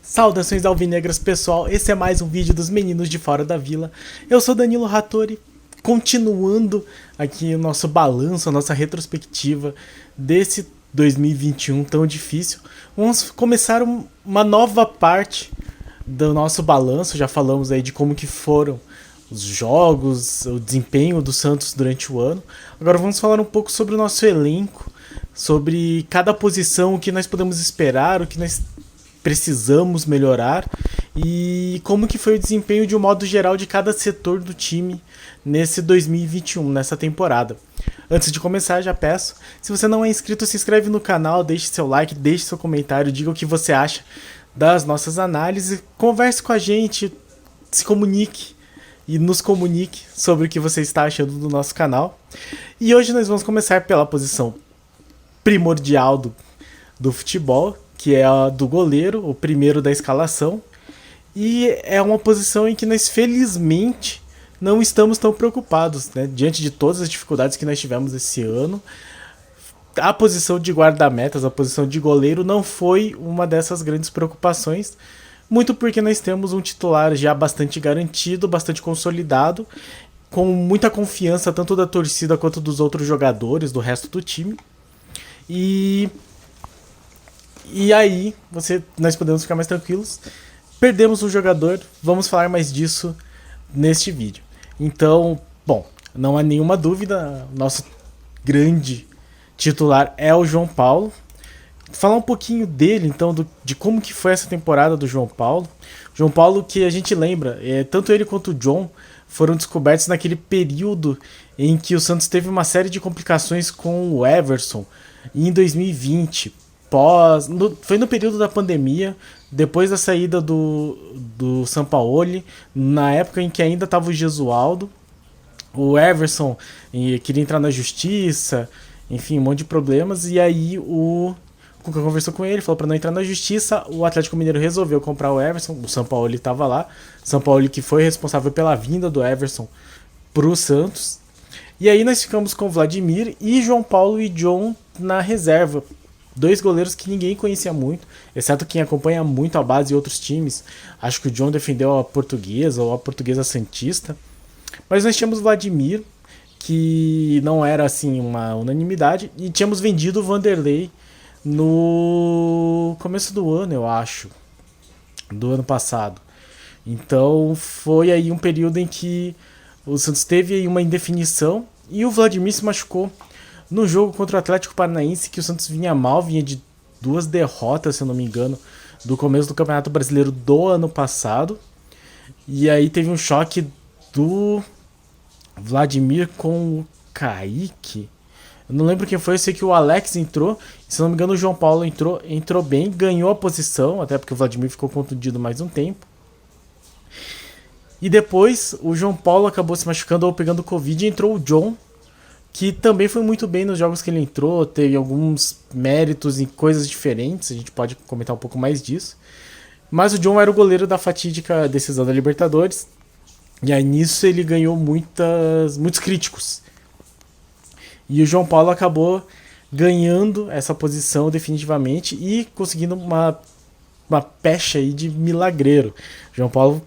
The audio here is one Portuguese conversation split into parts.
Saudações alvinegras, pessoal, esse é mais um vídeo dos meninos de fora da vila. Eu sou Danilo Rattori, continuando aqui o nosso balanço, a nossa retrospectiva desse 2021 tão difícil. Vamos começar uma nova parte do nosso balanço, já falamos aí de como que foram os jogos, o desempenho do Santos durante o ano. Agora vamos falar um pouco sobre o nosso elenco, sobre cada posição, o que nós podemos esperar, o que nós precisamos melhorar e como que foi o desempenho de um modo geral de cada setor do time nesse 2021, nessa temporada. Antes de começar, já peço, se você não é inscrito, se inscreve no canal, deixe seu like, deixe seu comentário, diga o que você acha das nossas análises, converse com a gente, se comunique e nos comunique sobre o que você está achando do nosso canal. E hoje nós vamos começar pela posição primordial do futebol, que é a do goleiro, o primeiro da escalação. E é uma posição em que nós, felizmente, não estamos tão preocupados, né? Diante de todas as dificuldades que nós tivemos esse ano, a posição de guarda-metas, a posição de goleiro, não foi uma dessas grandes preocupações, muito porque nós temos um titular já bastante garantido, bastante consolidado, com muita confiança tanto da torcida quanto dos outros jogadores, do resto do time. E aí, nós podemos ficar mais tranquilos. Perdemos um jogador, vamos falar mais disso neste vídeo. Então, bom, não há nenhuma dúvida, nosso grande titular é o João Paulo. Falar um pouquinho dele, então, de como que foi essa temporada do João Paulo. João Paulo, que a gente lembra, tanto ele quanto o John foram descobertos naquele período em que o Santos teve uma série de complicações com o Everson em 2020. Foi no período da pandemia, depois da saída do Sampaoli, na época em que ainda estava o Gesualdo. O Everson queria entrar na justiça, enfim, um monte de problemas, e aí o Cuca conversou com ele, falou para não entrar na justiça. O Atlético Mineiro resolveu comprar o Everson, o Sampaoli estava lá, Sampaoli que foi responsável pela vinda do Everson pro Santos. E aí nós ficamos com Vladimir e João Paulo e John na reserva. Dois goleiros que ninguém conhecia muito, exceto quem acompanha muito a base e outros times. Acho que o John defendeu a Portuguesa ou a Portuguesa Santista. Mas nós tínhamos o Vladimir, que não era assim uma unanimidade, e tínhamos vendido o Vanderlei no começo do ano, eu acho, do ano passado. Então foi aí um período em que o Santos teve aí uma indefinição e o Vladimir se machucou no jogo contra o Atlético Paranaense, que o Santos vinha mal, vinha de 2 derrotas, se eu não me engano, do começo do Campeonato Brasileiro do ano passado. E aí teve um choque do Vladimir com o Kaique. Eu não lembro quem foi, eu sei que o Alex entrou, se não me engano o João Paulo entrou bem, ganhou a posição, até porque o Vladimir ficou contundido mais um tempo. E depois o João Paulo acabou se machucando ou pegando Covid e entrou o John, que também foi muito bem nos jogos que ele entrou, teve alguns méritos em coisas diferentes, a gente pode comentar um pouco mais disso. Mas o John era o goleiro da fatídica decisão da Libertadores, e aí nisso ele ganhou muitos críticos. E o João Paulo acabou ganhando essa posição definitivamente e conseguindo uma pecha aí de milagreiro. João Paulo,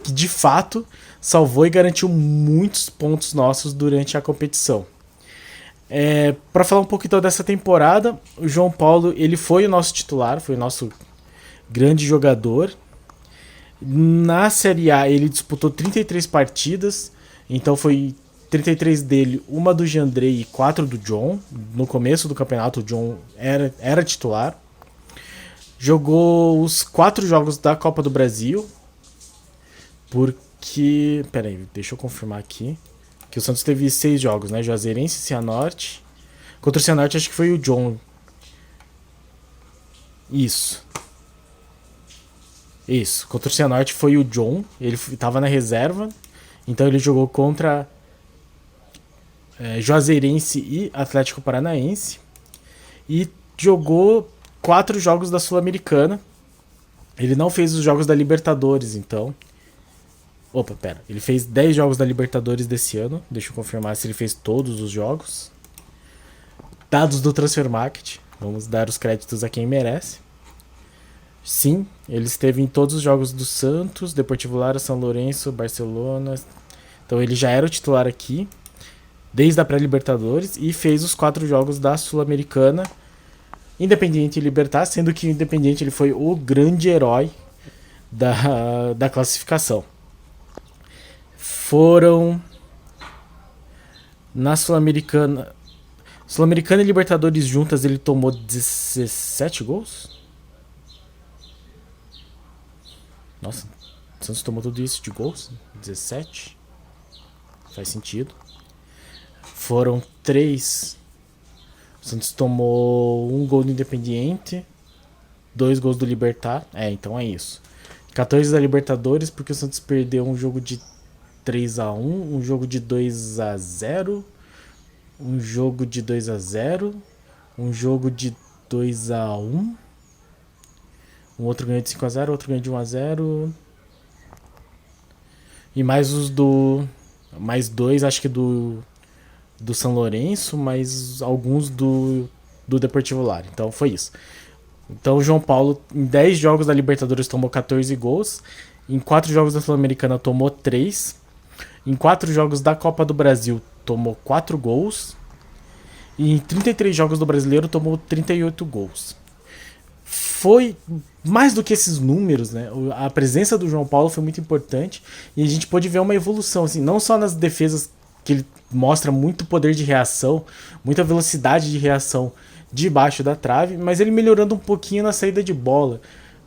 que de fato salvou e garantiu muitos pontos nossos durante a competição. Para falar um pouco então dessa temporada, o João Paulo ele foi o nosso titular, foi o nosso grande jogador. Na Série A ele disputou 33 partidas, então foi 33 dele, uma do Jandrei e 4 do John. No começo do campeonato o John era titular. Jogou os 4 jogos da Copa do Brasil, porque... Peraí, deixa eu confirmar aqui. Que o Santos teve 6 jogos, né? Juazeirense, Cianorte. Contra o Cianorte acho que foi o John. Isso. Contra o Cianorte foi o John. Ele estava na reserva. Então ele jogou contra Juazeirense e Atlético Paranaense. E jogou 4 jogos da Sul-Americana. Ele não fez os jogos da Libertadores, então... Ele fez 10 jogos da Libertadores desse ano. Deixa eu confirmar se ele fez todos os jogos. Dados do Transfer Market, vamos dar os créditos a quem merece. Sim, ele esteve em todos os jogos do Santos, Deportivo Lara, São Lourenço, Barcelona. Então ele já era o titular aqui, desde a pré-Libertadores, e fez os 4 jogos da Sul-Americana, Independiente e Libertad, sendo que o Independiente ele foi o grande herói da classificação. Foram na Sul-Americana e Libertadores juntas, ele tomou 17 gols? Nossa, o Santos tomou tudo isso de gols? 17? Faz sentido. Foram 3. O Santos tomou 1 gol do Independiente, 2 gols do Libertad. Então é isso. 14 da Libertadores, porque o Santos perdeu um jogo de 3-1, um jogo de 2-0, um jogo de 2-0, um jogo de 2-1, um outro ganhou de 5-0, outro ganhou de 1-0. E mais os do... mais 2, acho que do São Lourenço, mais alguns do Deportivo Lara. Então foi isso. Então o João Paulo, em 10 jogos da Libertadores, tomou 14 gols. Em 4 jogos da Sul-Americana, tomou 3. Em 4 jogos da Copa do Brasil, tomou 4 gols. E em 33 jogos do Brasileiro, tomou 38 gols. Foi mais do que esses números, né? A presença do João Paulo foi muito importante. E a gente pôde ver uma evolução, assim, não só nas defesas, que ele mostra muito poder de reação, muita velocidade de reação debaixo da trave, mas ele melhorando um pouquinho na saída de bola,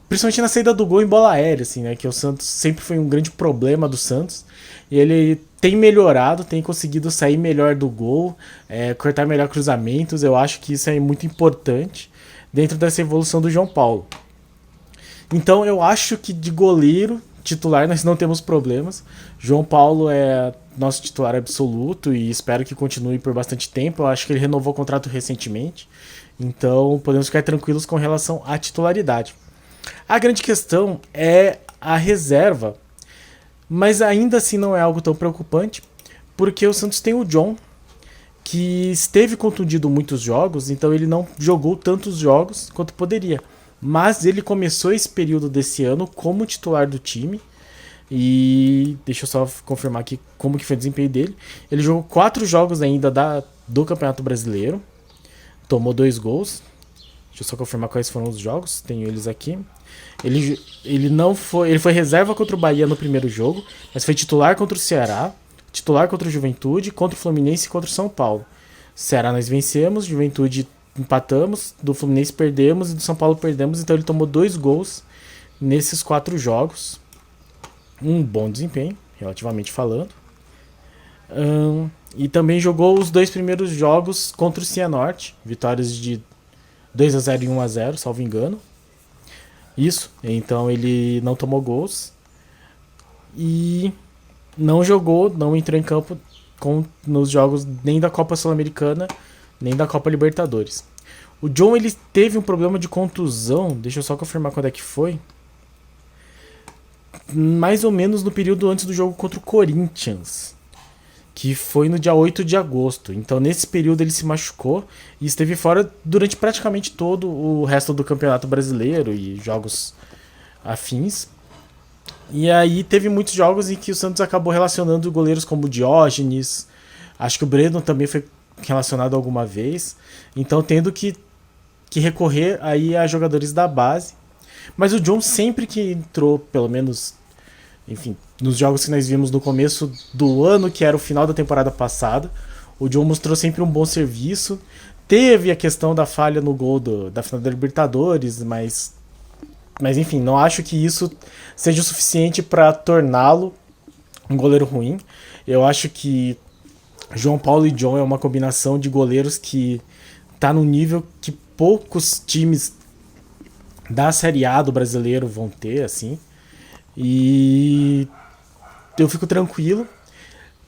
principalmente na saída do gol em bola aérea, assim, né, que o Santos sempre foi um grande problema do Santos, e ele tem melhorado, tem conseguido sair melhor do gol, cortar melhor cruzamentos. Eu acho que isso é muito importante dentro dessa evolução do João Paulo. Então eu acho que de goleiro titular nós não temos problemas. João Paulo é nosso titular absoluto e espero que continue por bastante tempo. Eu acho que ele renovou o contrato recentemente, então podemos ficar tranquilos com relação à titularidade. A grande questão é a reserva, mas ainda assim não é algo tão preocupante, porque o Santos tem o John, que esteve contundido muitos jogos, então ele não jogou tantos jogos quanto poderia. Mas ele começou esse período desse ano como titular do time. E deixa eu só confirmar aqui como que foi o desempenho dele. Ele jogou 4 jogos ainda do Campeonato Brasileiro. Tomou 2 gols. Deixa eu só confirmar quais foram os jogos. Tenho eles aqui. Ele foi reserva contra o Bahia no primeiro jogo, mas foi titular contra o Ceará, titular contra o Juventude, contra o Fluminense e contra o São Paulo. Ceará nós vencemos, Juventude empatamos, do Fluminense perdemos e do São Paulo perdemos. Então ele tomou 2 gols nesses 4 jogos. Um bom desempenho, relativamente falando. E também jogou os 2 primeiros jogos contra o Cianorte, vitórias de 2-0 e 1-0, salvo engano. Isso, então ele não tomou gols e não jogou, não entrou em campo nos jogos nem da Copa Sul-Americana nem da Copa Libertadores. O John ele teve um problema de contusão, deixa eu só confirmar quando é que foi. Mais ou menos no período antes do jogo contra o Corinthians, que foi no dia 8 de agosto. Então nesse período ele se machucou e esteve fora durante praticamente todo o resto do Campeonato Brasileiro e jogos afins. E aí teve muitos jogos em que o Santos acabou relacionando goleiros como o Diógenes, acho que o Breno também foi relacionado alguma vez, então tendo que recorrer aí a jogadores da base. Mas o John sempre que entrou, pelo menos, enfim, nos jogos que nós vimos no começo do ano, que era o final da temporada passada, o John mostrou sempre um bom serviço. Teve a questão da falha no gol da final da Libertadores, mas enfim, não acho que isso seja o suficiente para torná-lo um goleiro ruim. Eu acho que João Paulo e John é uma combinação de goleiros que tá num nível que poucos times da Série A do brasileiro vão ter, assim. E eu fico tranquilo.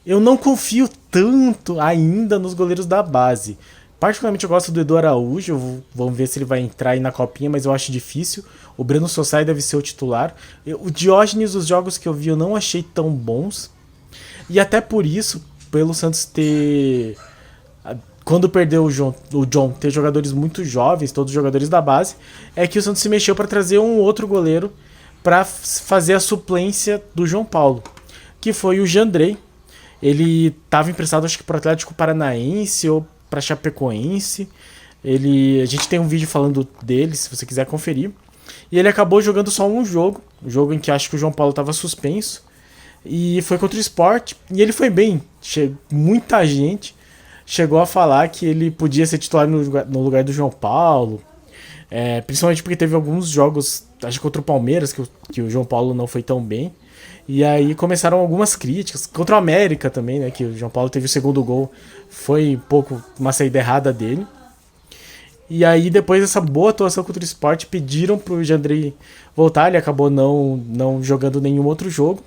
Eu não confio tanto ainda nos goleiros da base. Particularmente eu gosto do Edu Araújo. Vamos ver se ele vai entrar aí na copinha, mas eu acho difícil. O Breno Sossai deve ser o titular. O Diógenes, os jogos que eu vi, eu não achei tão bons. E até por isso, pelo Santos ter quando perdeu o John ter jogadores muito jovens, todos jogadores da base, é que o Santos se mexeu para trazer um outro goleiro para fazer a suplência do João Paulo, que foi o Jandrei. Ele estava emprestado, acho que para o Atlético Paranaense ou para Chapecoense. A gente tem um vídeo falando dele, se você quiser conferir. E ele acabou jogando só um jogo em que acho que o João Paulo estava suspenso. E foi contra o Sport. E ele foi bem. Muita gente chegou a falar que ele podia ser titular no lugar do João Paulo. Principalmente porque teve alguns jogos, acho que contra o Palmeiras, que o João Paulo não foi tão bem. E aí começaram algumas críticas. Contra o América também, né? Que o João Paulo teve o segundo gol. Foi um pouco uma saída errada dele. E aí, depois dessa boa atuação contra o Sport, pediram pro Jandrei voltar. Ele acabou não jogando nenhum outro jogo.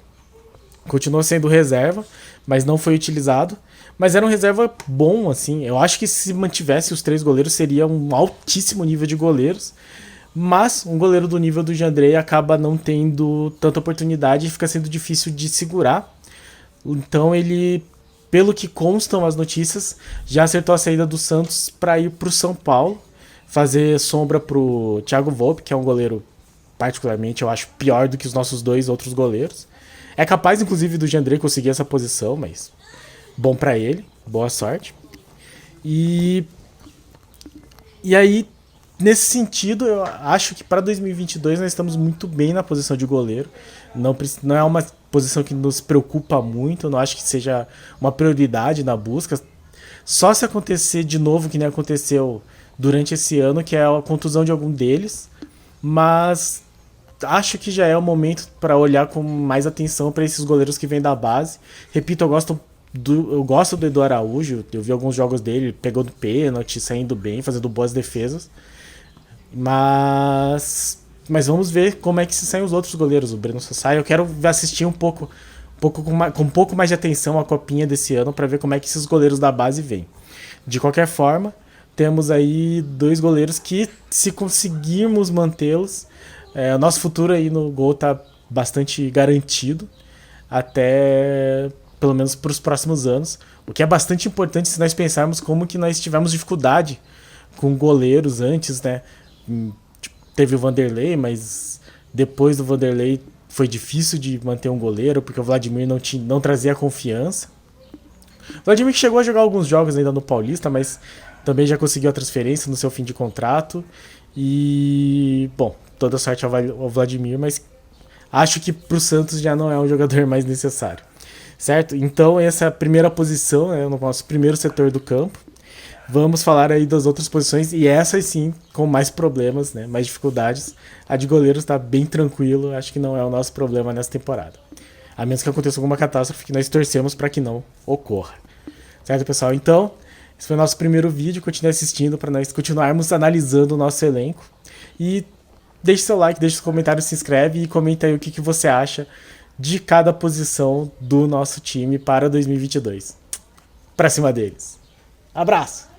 Continuou sendo reserva, mas não foi utilizado. Mas era um reserva bom, assim. Eu acho que se mantivesse os 3 goleiros, seria um altíssimo nível de goleiros. Mas um goleiro do nível do Jandrei acaba não tendo tanta oportunidade e fica sendo difícil de segurar. Então ele, pelo que constam as notícias, já acertou a saída do Santos para ir pro São Paulo. Fazer sombra pro Thiago Volpe, que é um goleiro, particularmente, eu acho pior do que os nossos 2 outros goleiros. É capaz, inclusive, do Jandrei conseguir essa posição, mas bom pra ele, boa sorte. E aí, nesse sentido, eu acho que para 2022 nós estamos muito bem na posição de goleiro. Não é uma posição que nos preocupa muito, não acho que seja uma prioridade na busca. Só se acontecer de novo, que nem aconteceu durante esse ano, que é a contusão de algum deles, mas acho que já é o momento para olhar com mais atenção para esses goleiros que vêm da base. Repito, eu gosto do Edu Araújo, eu vi alguns jogos dele, pegou do pênalti, saindo bem, fazendo boas defesas, mas vamos ver como é que se saem os outros goleiros. O Breno Sassai, eu quero assistir com um pouco mais de atenção a copinha desse ano para ver como é que esses goleiros da base vêm. De qualquer forma, temos aí 2 goleiros que, se conseguirmos mantê-los, o nosso futuro aí no gol tá bastante garantido, até pelo menos para os próximos anos, o que é bastante importante se nós pensarmos como que nós tivemos dificuldade com goleiros antes, né? Teve o Vanderlei, mas depois do Vanderlei foi difícil de manter um goleiro, porque o Vladimir não trazia confiança. O Vladimir chegou a jogar alguns jogos ainda no Paulista, mas também já conseguiu a transferência no seu fim de contrato. E, bom, toda sorte ao Vladimir, mas acho que pro Santos já não é um jogador mais necessário. Certo? Então, essa é a primeira posição, né, no nosso primeiro setor do campo. Vamos falar aí das outras posições, e essas sim, com mais problemas, né, mais dificuldades. A de goleiro está bem tranquilo, acho que não é o nosso problema nessa temporada. A menos que aconteça alguma catástrofe que nós torcemos para que não ocorra. Certo, pessoal? Então, esse foi o nosso primeiro vídeo. Continue assistindo para nós continuarmos analisando o nosso elenco. E deixe seu like, deixe seu comentário, se inscreve e comenta aí o que você acha de cada posição do nosso time para 2022. Pra cima deles. Abraço!